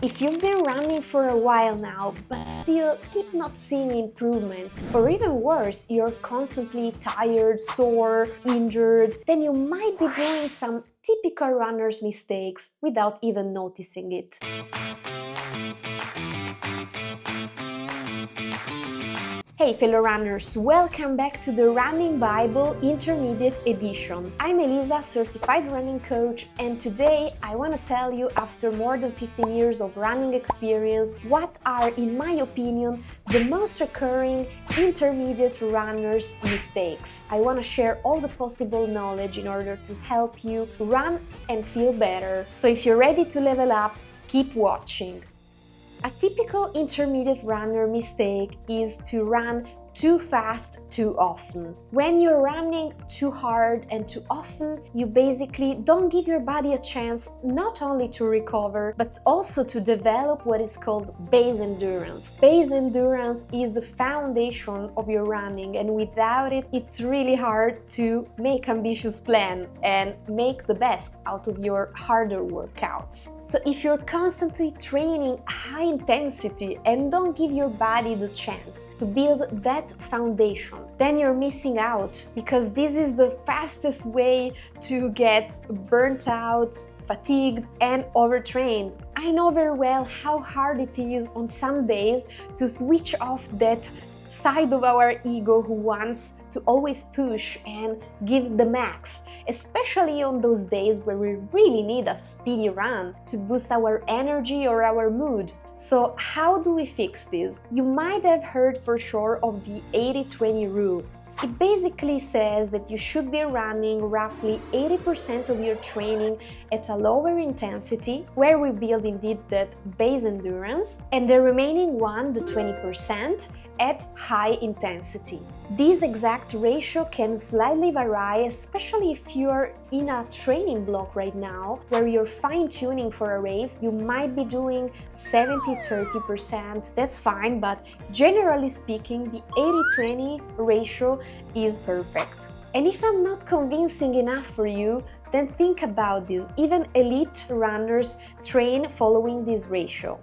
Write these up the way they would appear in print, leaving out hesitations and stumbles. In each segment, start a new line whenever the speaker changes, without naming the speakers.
If you've been running for a while now, but still keep not seeing improvements, or even worse, you're constantly tired, sore, injured, then you might be doing some typical runner's mistakes without even noticing it. Hey fellow runners, welcome back to the Running Bible Intermediate Edition. I'm Elisa, certified running coach, and today I want to tell you, after more than 15 years of running experience, what are, in my opinion, the most recurring intermediate runners' mistakes. I want to share all the possible knowledge in order to help you run and feel better. So if you're ready to level up, keep watching. A typical intermediate runner mistake is to run too fast too often. When you're running too hard and too often, you basically don't give your body a chance not only to recover, but also to develop what is called base endurance. Base endurance is the foundation of your running, and without it, it's really hard to make ambitious plan and make the best out of your harder workouts. So if you're constantly training high intensity and don't give your body the chance to build that foundation, then you're missing out, because this is the fastest way to get burnt out, fatigued and overtrained. I know very well how hard it is on some days to switch off that side of our ego who wants to always push and give the max, especially on those days where we really need a speedy run to boost our energy or our mood. So how do we fix this? You might have heard for sure of the 80-20 rule. It basically says that you should be running roughly 80% of your training at a lower intensity, where we build indeed that base endurance, and the remaining the 20%, at high intensity. This exact ratio can slightly vary, especially if you're in a training block right now where you're fine-tuning for a race. You might be doing 70-30%, that's fine, but generally speaking, the 80-20 ratio is perfect. And if I'm not convincing enough for you, then think about this. Even elite runners train following this ratio.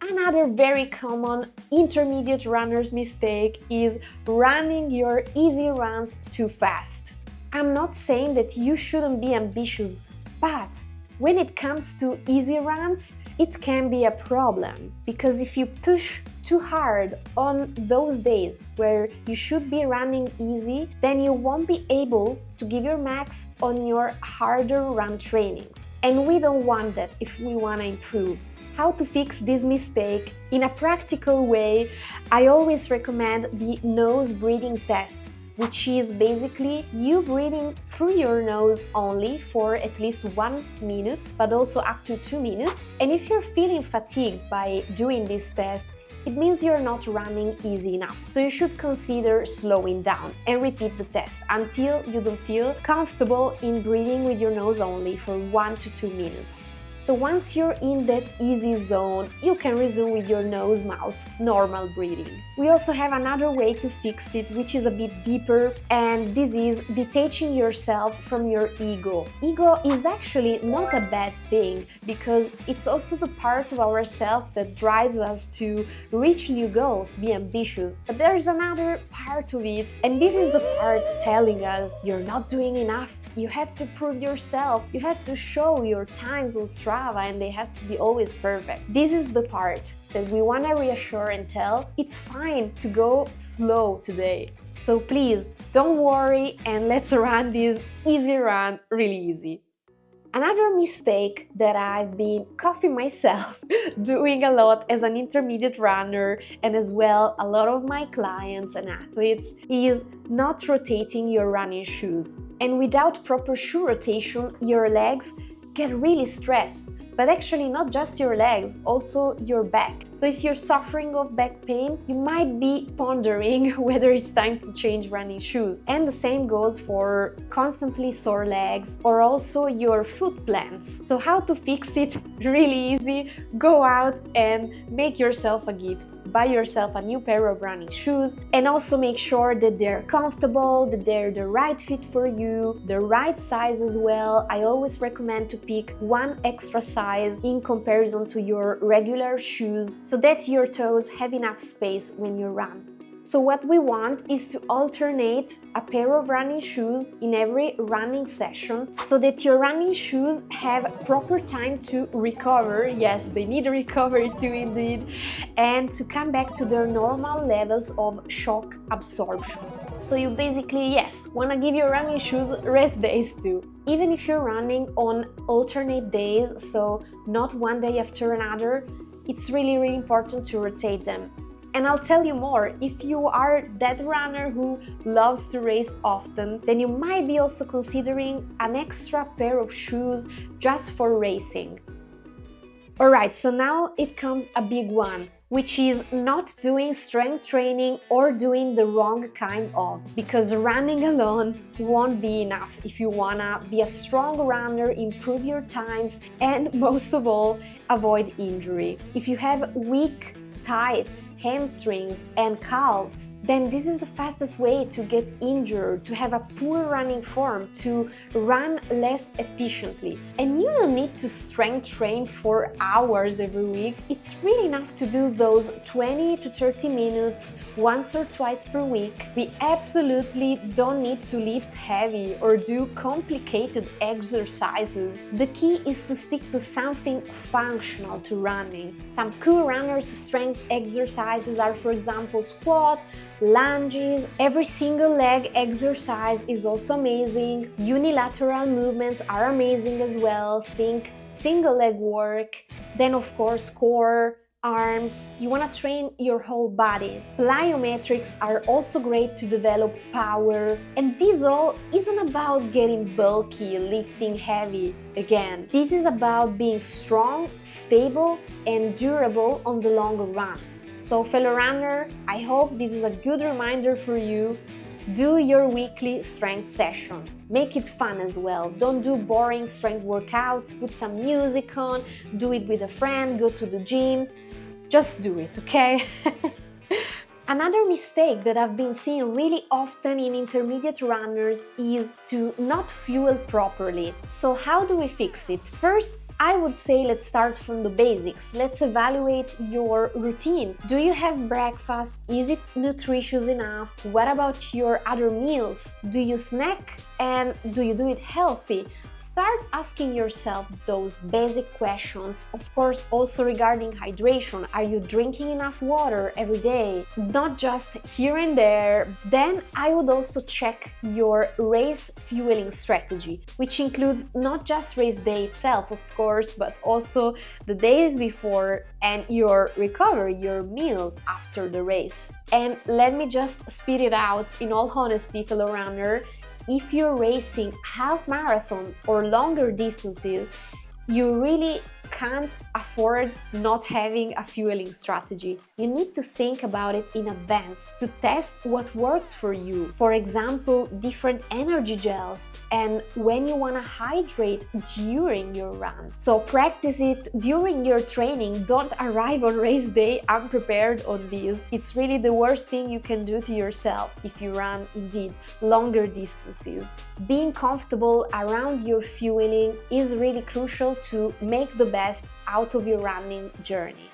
Another very common intermediate runner's mistake is running your easy runs too fast. I'm not saying that you shouldn't be ambitious, but when it comes to easy runs, it can be a problem, because if you push too hard on those days where you should be running easy, then you won't be able to give your max on your harder run trainings. And we don't want that if we want to improve. How to fix this mistake in a practical way? I always recommend the nose breathing test, which is basically you breathing through your nose only for at least 1 minute, but also up to 2 minutes. And if you're feeling fatigued by doing this test, it means you're not running easy enough. So you should consider slowing down and repeat the test until you don't feel comfortable in breathing with your nose only for 1 to 2 minutes. So once you're in that easy zone, you can resume with your nose-mouth normal breathing. We also have another way to fix it, which is a bit deeper, and this is detaching yourself from your ego. Ego is actually not a bad thing, because it's also the part of ourselves that drives us to reach new goals, be ambitious. But there's another part of it, and this is the part telling us you're not doing enough. You have to prove yourself, you have to show your times on Strava, and they have to be always perfect. This is the part that we want to reassure and tell it's fine to go slow today. So please, don't worry, and let's run this easy run really easy. Another mistake that I've been coughing myself doing a lot as an intermediate runner, and as well a lot of my clients and athletes, is not rotating your running shoes. And without proper shoe rotation, your legs get really stressed. But actually not just your legs, also your back. So if you're suffering of back pain, you might be pondering whether it's time to change running shoes. And the same goes for constantly sore legs or also your foot plants. So how to fix it? Really easy. Go out and make yourself a gift. buy yourself a new pair of running shoes, and also make sure that they're comfortable, that they're the right fit for you, the right size as well. I always recommend to pick one extra size in comparison to your regular shoes so that your toes have enough space when you run. So what we want is to alternate a pair of running shoes in every running session so that your running shoes have proper time to recover. Yes, they need a recovery too indeed, and to come back to their normal levels of shock absorption. So you basically, yes, want to give your running shoes rest days too. Even if you're running on alternate days, so not one day after another, it's really important to rotate them. And I'll tell you more, if you are that runner who loves to race often, then you might be also considering an extra pair of shoes just for racing. Alright, so now it comes a big one, which is not doing strength training or doing the wrong kind of, because running alone won't be enough if you wanna be a strong runner, improve your times, and most of all, avoid injury. If you have weak thighs, hamstrings, and calves, then this is the fastest way to get injured, to have a poor running form, to run less efficiently. And you don't need to strength train for hours every week. It's really enough to do those 20 to 30 minutes once or twice per week. We absolutely don't need to lift heavy or do complicated exercises. The key is to stick to something functional to running. Some cool runners' strength exercises are, for example, squat, lunges. Every single leg exercise is also amazing. Unilateral movements are amazing as well. Think single leg work. Then of course core, arms. You want to train your whole body. Plyometrics are also great to develop power. And this all isn't about getting bulky, lifting heavy. Again, this is about being strong, stable, and durable on the long run. So fellow runner, I hope this is a good reminder for you. Do your weekly strength session. Make it fun as well. Don't do boring strength workouts, put some music on, do it with a friend, go to the gym. Just do it, okay? Another mistake that I've been seeing really often in intermediate runners is to not fuel properly. So how do we fix it? First, I would say let's start from the basics. Let's evaluate your routine. Do you have breakfast? Is it nutritious enough? What about your other meals? Do you snack? And do you do it healthy? Start asking yourself those basic questions. Of course, also regarding hydration. Are you drinking enough water every day? Not just here and there. Then I would also check your race fueling strategy, which includes not just race day itself, of course, but also the days before and your recovery, your meal after the race. And let me just spit it out, in all honesty, fellow runner, if you're racing half marathon or longer distances, you really can't afford not having a fueling strategy. You need to think about it in advance to test what works for you. For example, different energy gels and when you want to hydrate during your run. So practice it during your training. Don't arrive on race day unprepared on this. It's really the worst thing you can do to yourself if you run indeed longer distances. Being comfortable around your fueling is really crucial to make the best out of your running journey.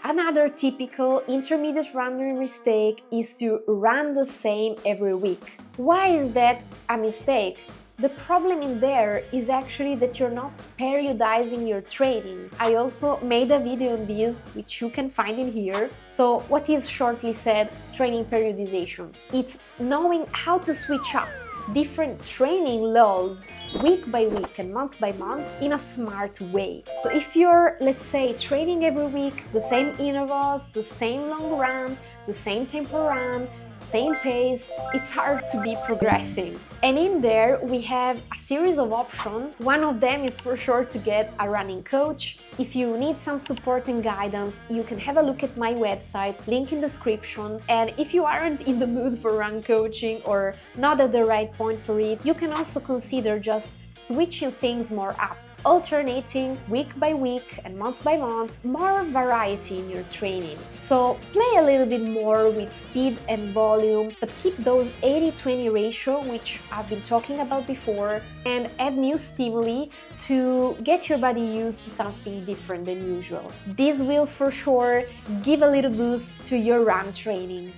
Another typical intermediate runner mistake is to run the same every week. Why is that a mistake? The problem in there is actually that you're not periodizing your training. I also made a video on this, which you can find in here. So what is, shortly said, training periodization? It's knowing how to switch up different training loads week by week and month by month in a smart way. So if you're, let's say, training every week, the same intervals, the same long run, the same tempo run, same pace, it's hard to be progressing. And in there we have a series of options. One of them is for sure to get a running coach. If you need some support and guidance, you can have a look at my website, link in description. And if you aren't in the mood for run coaching or not at the right point for it, you can also consider just switching things more up. alternating week by week and month by month, more variety in your training. So play a little bit more with speed and volume, but keep those 80-20 ratio, which I've been talking about before, and add new stimuli to get your body used to something different than usual. This will for sure give a little boost to your run training.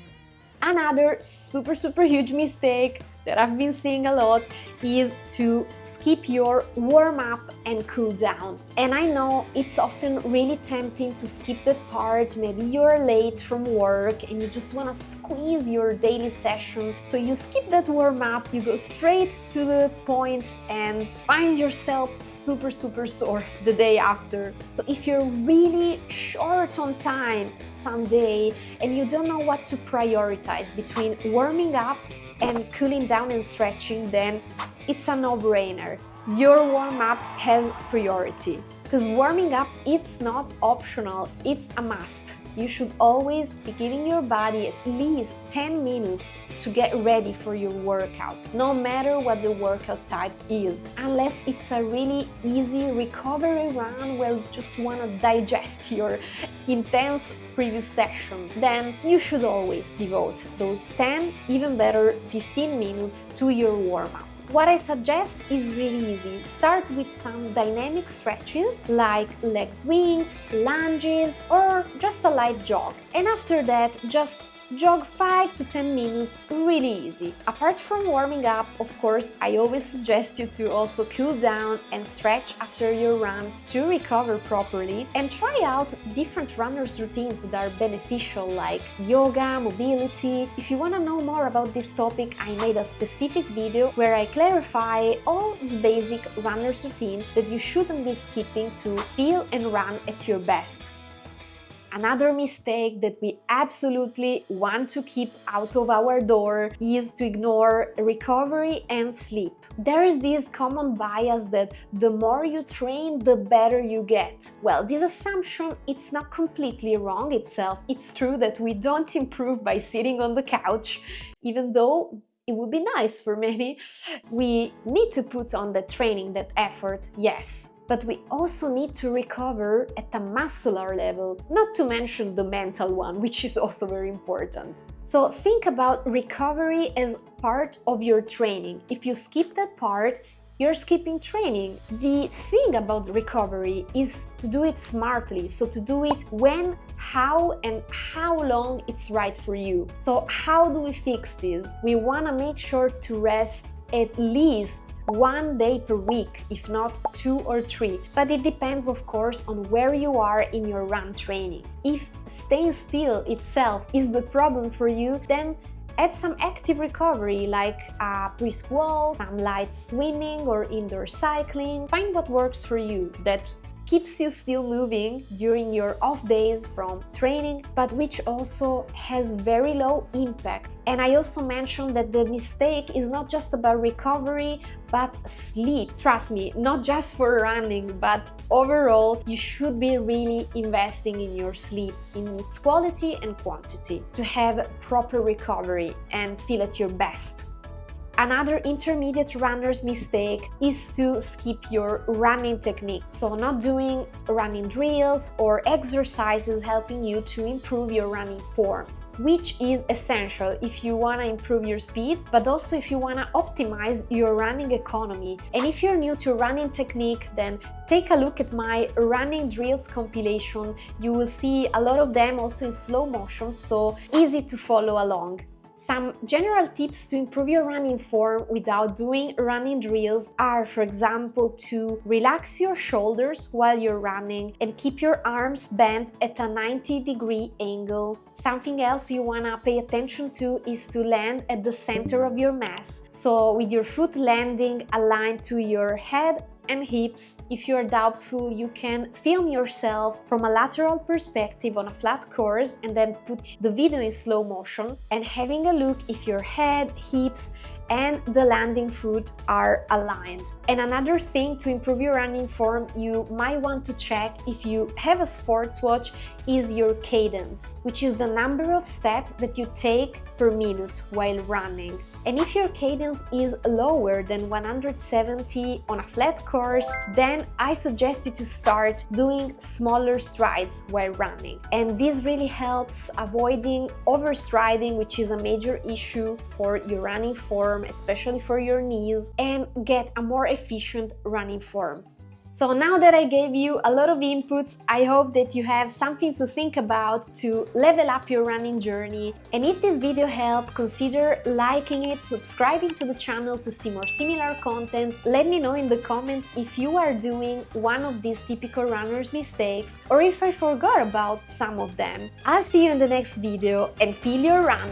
Another super huge mistake that I've been seeing a lot is to skip your warm-up and cool down. And I know it's often really tempting to skip that part. Maybe you're late from work and you just want to squeeze your daily session. So you skip that warm-up, you go straight to the point and find yourself super sore the day after. So if you're really short on time someday and you don't know what to prioritize between warming up and cooling down and stretching, then it's a no-brainer. Your warm-up has priority. Because warming up, it's not optional, it's a must. You should always be giving your body at least 10 minutes to get ready for your workout, no matter what the workout type is. Unless it's a really easy recovery run where you just want to digest your intense previous session, then you should always devote those 10, even better 15 minutes to your warm-up. What I suggest is really easy. Start with some dynamic stretches like leg swings, lunges, or just a light jog. And after that, just jog 5 to 10 minutes, really easy. Apart from warming up, of course, I always suggest you to also cool down and stretch after your runs to recover properly, and try out different runners routines that are beneficial like yoga, mobility. If you want to know more about this topic, I made a specific video where I clarify all the basic runners routine that you shouldn't be skipping to feel and run at your best. Another mistake that we absolutely want to keep out of our door is to ignore recovery and sleep. There is this common bias that the more you train, the better you get. Well, this assumption, it's not completely wrong itself. It's true that we don't improve by sitting on the couch, even though it would be nice for many. We need to put on the training, that effort, yes. But we also need to recover at a muscular level, not to mention the mental one, which is also very important. So think about recovery as part of your training. If you skip that part, you're skipping training. The thing about recovery is to do it smartly, so to do it when, how, and how long it's right for you. So how do we fix this? We want to make sure to rest at least 1 day per week, if not 2 or 3. But it depends, of course, on where you are in your run training. If staying still itself is the problem for you, then add some active recovery like a brisk walk, some light swimming or indoor cycling. Find what works for you, that keeps you still moving during your off days from training, but which also has very low impact. And I also mentioned that the mistake is not just about recovery, but sleep. Trust me, not just for running, but overall, you should be really investing in your sleep, in its quality and quantity, to have proper recovery and feel at your best. Another intermediate runner's mistake is to skip your running technique, so not doing running drills or exercises helping you to improve your running form, which is essential if you want to improve your speed, but also if you want to optimize your running economy. And if you're new to running technique, then take a look at my running drills compilation. You will see a lot of them also in slow motion, so easy to follow along. Some general tips to improve your running form without doing running drills are, for example, to relax your shoulders while you're running and keep your arms bent at a 90-degree angle. Something else you want to pay attention to is to land at the center of your mass, so with your foot landing aligned to your head and hips. If you are doubtful, you can film yourself from a lateral perspective on a flat course and then put the video in slow motion and having a look if your head, hips, and the landing foot are aligned. And another thing to improve your running form you might want to check if you have a sports watch is your cadence, which is the number of steps that you take per minute while running. And if your cadence is lower than 170 on a flat course, then I suggest you to start doing smaller strides while running. And this really helps avoiding overstriding, which is a major issue for your running form, especially for your knees, and get a more efficient running form. So now that I gave you a lot of inputs, I hope that you have something to think about to level up your running journey. And if this video helped, consider liking it, subscribing to the channel to see more similar contents. Let me know in the comments if you are doing one of these typical runner's mistakes or if I forgot about some of them. I'll see you in the next video and feel your run!